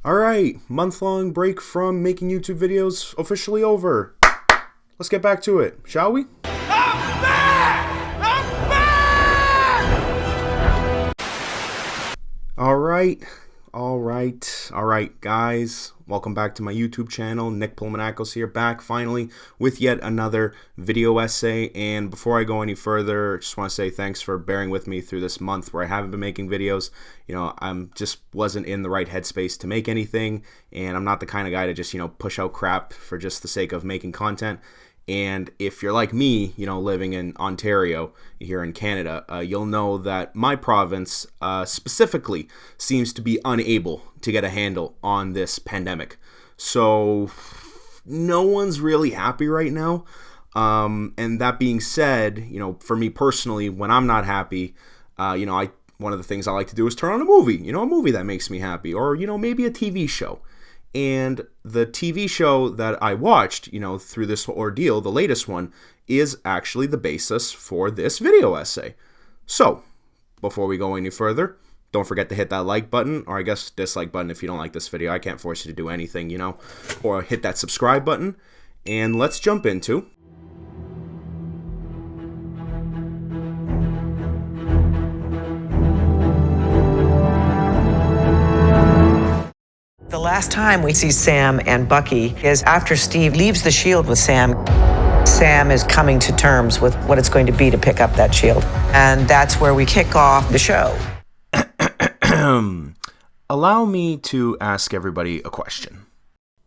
Alright, month-long break from making YouTube videos officially over. Let's get back to it, shall we? I'm back! I'm back! Alright, guys. Welcome back to my YouTube channel. Nick Pulmonacos here, back finally with yet another video essay. And before I go any further, just want to say thanks for bearing with me through this month where I haven't been making videos. You know, I'm just wasn't in the right headspace to make anything, and I'm not the kind of guy to just, push out crap for just the sake of making content. And if you're like me, living in Ontario here in Canada, you'll know that my province specifically seems to be unable to get a handle on this pandemic. So no one's really happy right now. And that being said, for me personally, when I'm not happy, one of the things I like to do is turn on a movie, a movie that makes me happy, or, maybe a TV show. And the TV show that I watched, through this ordeal, the latest one, is actually the basis for this video essay. So, before we go any further, don't forget to hit that like button, or I guess dislike button if you don't like this video. I can't force you to do anything, or hit that subscribe button. And let's jump into The last time we see Sam and Bucky is after Steve leaves the shield with Sam. Sam is coming to terms with what it's going to be to pick up that shield. And that's where we kick off the show. Allow me to ask everybody a question.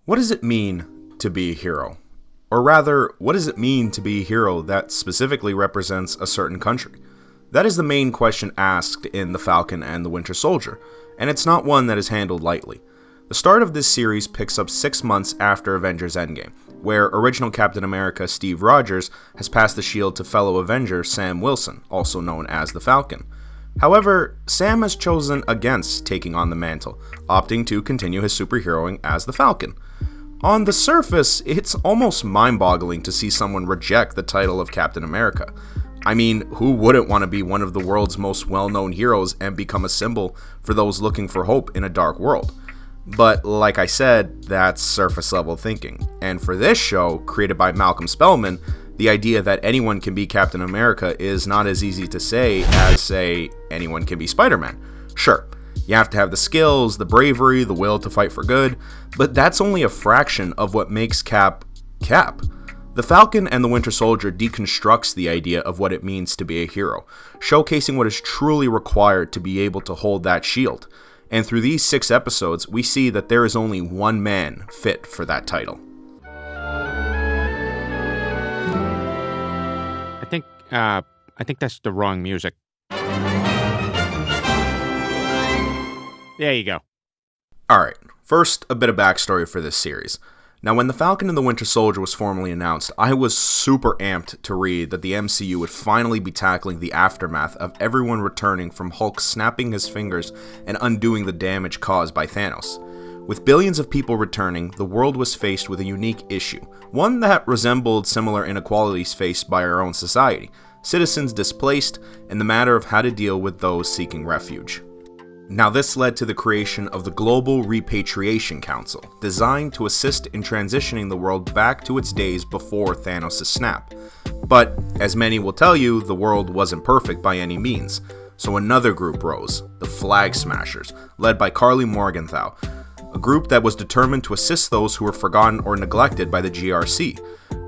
What does it mean to be a hero? Or rather, what does it mean to be a hero that specifically represents a certain country? That is the main question asked in The Falcon and the Winter Soldier, and it's not one that is handled lightly. The start of this series picks up 6 months after Avengers Endgame, where original Captain America Steve Rogers has passed the shield to fellow Avenger Sam Wilson, also known as the Falcon. However, Sam has chosen against taking on the mantle, opting to continue his superheroing as the Falcon. On the surface, it's almost mind-boggling to see someone reject the title of Captain America. I mean, who wouldn't want to be one of the world's most well-known heroes and become a symbol for those looking for hope in a dark world? But like I said, that's surface level thinking. And for this show, created by Malcolm Spellman, the idea that anyone can be Captain America is not as easy to say as, say, anyone can be Spider-Man. Sure, you have to have the skills, the bravery, the will to fight for good, but that's only a fraction of what makes Cap, Cap. The Falcon and the Winter Soldier deconstructs the idea of what it means to be a hero, showcasing what is truly required to be able to hold that shield. And through these 6 episodes, we see that there is only one man fit for that title. I think that's the wrong music. There you go. Alright, first, a bit of backstory for this series. Now, when The Falcon and the Winter Soldier was formally announced, I was super amped to read that the MCU would finally be tackling the aftermath of everyone returning from Hulk snapping his fingers and undoing the damage caused by Thanos. With billions of people returning, the world was faced with a unique issue, one that resembled similar inequalities faced by our own society, citizens displaced, and the matter of how to deal with those seeking refuge. Now, this led to the creation of the Global Repatriation Council, designed to assist in transitioning the world back to its days before Thanos' snap. But, as many will tell you, the world wasn't perfect by any means. So another group rose, the Flag Smashers, led by Carly Morgenthau, a group that was determined to assist those who were forgotten or neglected by the GRC.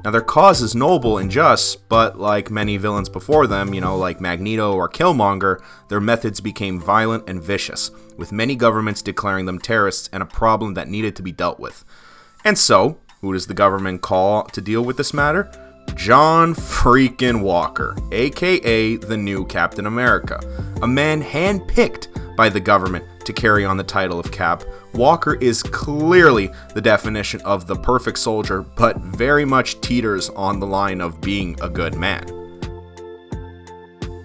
Now, their cause is noble and just, but like many villains before them, like Magneto or Killmonger, their methods became violent and vicious, with many governments declaring them terrorists and a problem that needed to be dealt with. And so, who does the government call to deal with this matter? John freaking Walker, aka the new Captain America, a man handpicked by the government to carry on the title of Cap. Walker is clearly the definition of the perfect soldier, but very much teeters on the line of being a good man.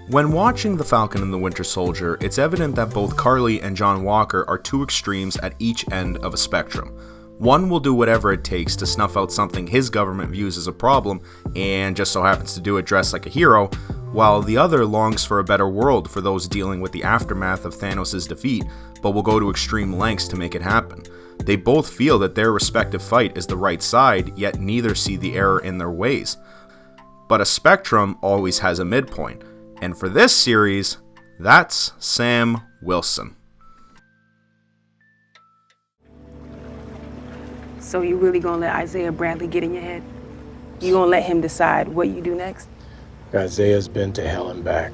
When watching The Falcon and the Winter Soldier, it's evident that both Carly and John Walker are two extremes at each end of a spectrum. One will do whatever it takes to snuff out something his government views as a problem, and just so happens to do it dressed like a hero, while the other longs for a better world for those dealing with the aftermath of Thanos' defeat, but will go to extreme lengths to make it happen. They both feel that their respective fight is the right side, yet neither see the error in their ways. But a spectrum always has a midpoint, and for this series, that's Sam Wilson. So you really gonna let Isaiah Bradley get in your head? You gonna let him decide what you do next? Isaiah's been to hell and back.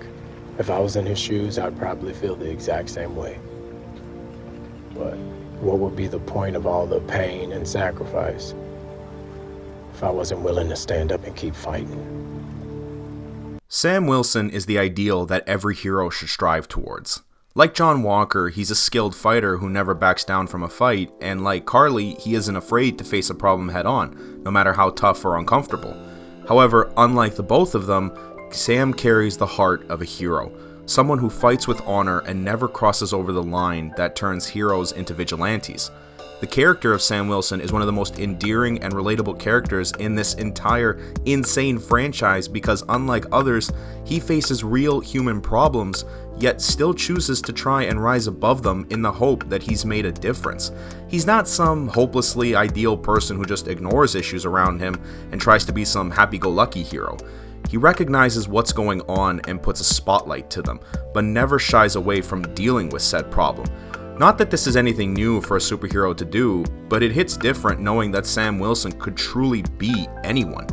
If I was in his shoes, I'd probably feel the exact same way. But what would be the point of all the pain and sacrifice if I wasn't willing to stand up and keep fighting? Sam Wilson is the ideal that every hero should strive towards. Like John Walker, he's a skilled fighter who never backs down from a fight, and like Carly, he isn't afraid to face a problem head on, no matter how tough or uncomfortable. However, unlike the both of them, Sam carries the heart of a hero, someone who fights with honor and never crosses over the line that turns heroes into vigilantes. The character of Sam Wilson is one of the most endearing and relatable characters in this entire insane franchise because unlike others, he faces real human problems, yet still chooses to try and rise above them in the hope that he's made a difference. He's not some hopelessly ideal person who just ignores issues around him and tries to be some happy-go-lucky hero. He recognizes what's going on and puts a spotlight to them, but never shies away from dealing with said problem. Not that this is anything new for a superhero to do, but it hits different knowing that Sam Wilson could truly be anyone.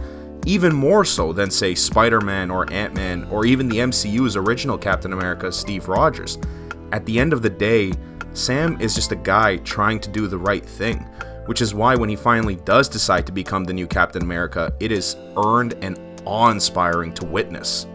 Even more so than, say, Spider-Man or Ant-Man or even the MCU's original Captain America, Steve Rogers. At the end of the day, Sam is just a guy trying to do the right thing, which is why when he finally does decide to become the new Captain America, it is earned and awe-inspiring to witness.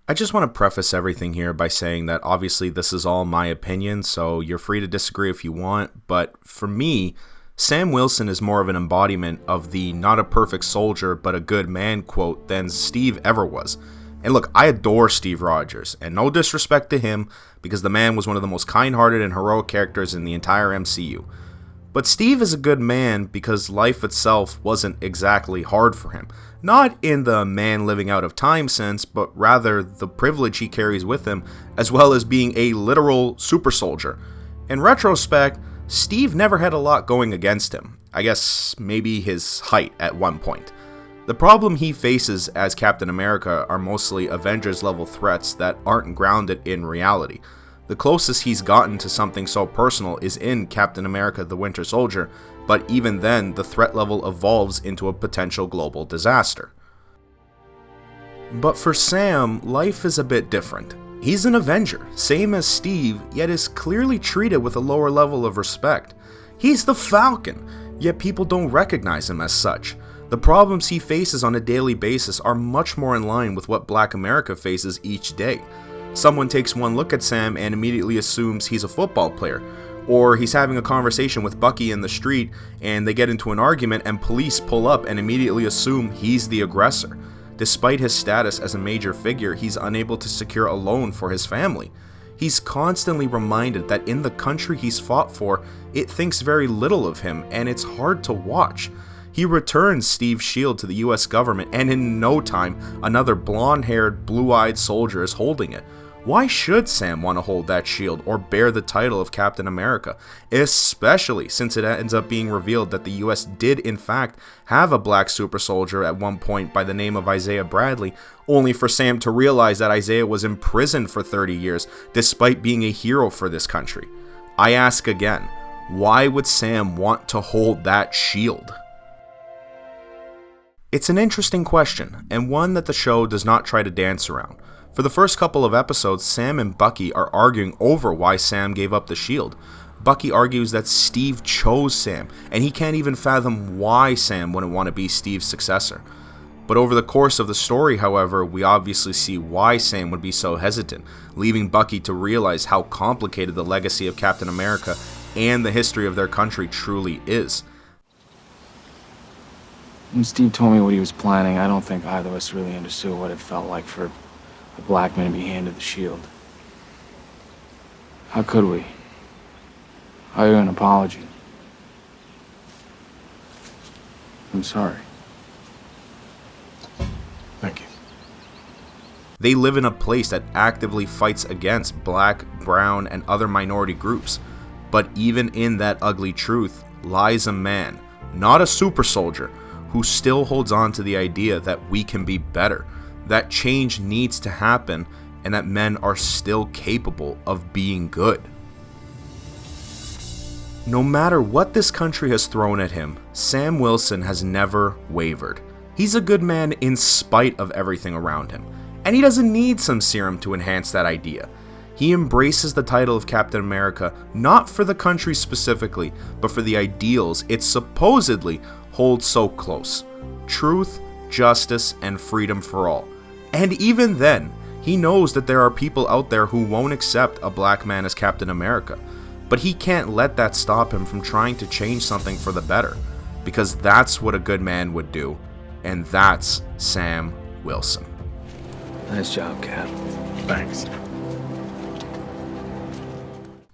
I just want to preface everything here by saying that obviously this is all my opinion, so you're free to disagree if you want, but for me, Sam Wilson is more of an embodiment of the not a perfect soldier but a good man quote than Steve ever was. And look, I adore Steve Rogers, and no disrespect to him because the man was one of the most kind-hearted and heroic characters in the entire MCU. But Steve is a good man because life itself wasn't exactly hard for him. Not in the man living out of time sense, but rather the privilege he carries with him, as well as being a literal super soldier. In retrospect, Steve never had a lot going against him. I guess maybe his height at one point. The problem he faces as Captain America are mostly Avengers level threats that aren't grounded in reality. The closest he's gotten to something so personal is in Captain America the Winter Soldier, but even then, the threat level evolves into a potential global disaster. But for Sam, life is a bit different. He's an Avenger, same as Steve, yet is clearly treated with a lower level of respect. He's the Falcon, yet people don't recognize him as such. The problems he faces on a daily basis are much more in line with what Black America faces each day. Someone takes one look at Sam and immediately assumes he's a football player, or he's having a conversation with Bucky in the street and they get into an argument and police pull up and immediately assume he's the aggressor. Despite his status as a major figure, he's unable to secure a loan for his family. He's constantly reminded that in the country he's fought for, it thinks very little of him and it's hard to watch. He returns Steve's shield to the US government and in no time, another blonde-haired, blue-eyed soldier is holding it. Why should Sam want to hold that shield or bear the title of Captain America, especially since it ends up being revealed that the US did in fact have a black super soldier at one point by the name of Isaiah Bradley, only for Sam to realize that Isaiah was imprisoned for 30 years despite being a hero for this country. I ask again, why would Sam want to hold that shield? It's an interesting question, and one that the show does not try to dance around. For the first couple of episodes, Sam and Bucky are arguing over why Sam gave up the shield. Bucky argues that Steve chose Sam, and he can't even fathom why Sam wouldn't want to be Steve's successor. But over the course of the story, however, we obviously see why Sam would be so hesitant, leaving Bucky to realize how complicated the legacy of Captain America and the history of their country truly is. When Steve told me what he was planning, I don't think either of us really understood what it felt like for a black man to be handed the shield. How could we? I owe you an apology. I'm sorry. Thank you. They live in a place that actively fights against black, brown, and other minority groups. But even in that ugly truth lies a man, not a super soldier, who still holds on to the idea that we can be better, that change needs to happen, and that men are still capable of being good. No matter what this country has thrown at him, Sam Wilson has never wavered. He's a good man in spite of everything around him, and he doesn't need some serum to enhance that idea. He embraces the title of Captain America not for the country specifically, but for the ideals it supposedly holds so close: truth, justice, and freedom for all. And even then, he knows that there are people out there who won't accept a black man as Captain America, but he can't let that stop him from trying to change something for the better, because that's what a good man would do, and that's Sam Wilson. Nice job, Cap. Thanks.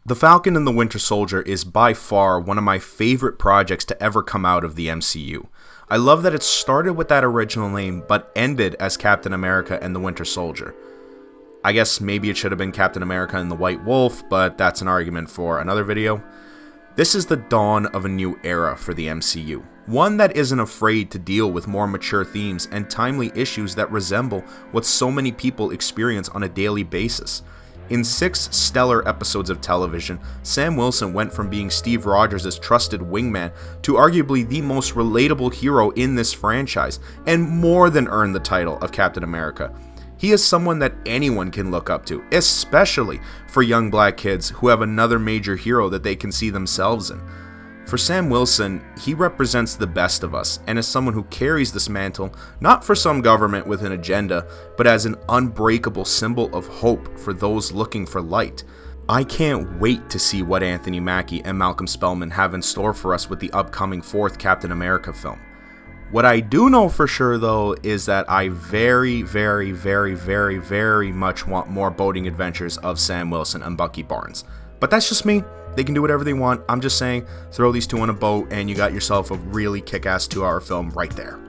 The Falcon and the Winter Soldier is by far one of my favorite projects to ever come out of the MCU. I love that it started with that original name, but ended as Captain America and the Winter Soldier. I guess maybe it should have been Captain America and the White Wolf, but that's an argument for another video. This is the dawn of a new era for the MCU, one that isn't afraid to deal with more mature themes and timely issues that resemble what so many people experience on a daily basis. In 6 stellar episodes of television, Sam Wilson went from being Steve Rogers' trusted wingman to arguably the most relatable hero in this franchise, and more than earned the title of Captain America. He is someone that anyone can look up to, especially for young black kids who have another major hero that they can see themselves in. For Sam Wilson, he represents the best of us, and is someone who carries this mantle not for some government with an agenda, but as an unbreakable symbol of hope for those looking for light. I can't wait to see what Anthony Mackie and Malcolm Spellman have in store for us with the upcoming 4th Captain America film. What I do know for sure, though, is that I very much want more boating adventures of Sam Wilson and Bucky Barnes. But that's just me. They can do whatever they want. I'm just saying, throw these two on a boat and you got yourself a really kick-ass 2-hour film right there.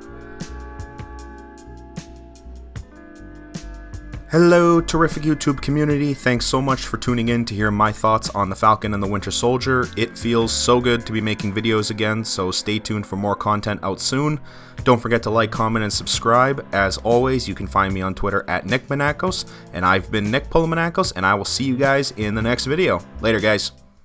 Hello, terrific YouTube community. Thanks so much for tuning in to hear my thoughts on The Falcon and the Winter Soldier. It feels so good to be making videos again, so stay tuned for more content out soon. Don't forget to like, comment, and subscribe. As always, you can find me on Twitter at NickManakos, and I've been Nick Polomanakos, and I will see you guys in the next video. Later, guys.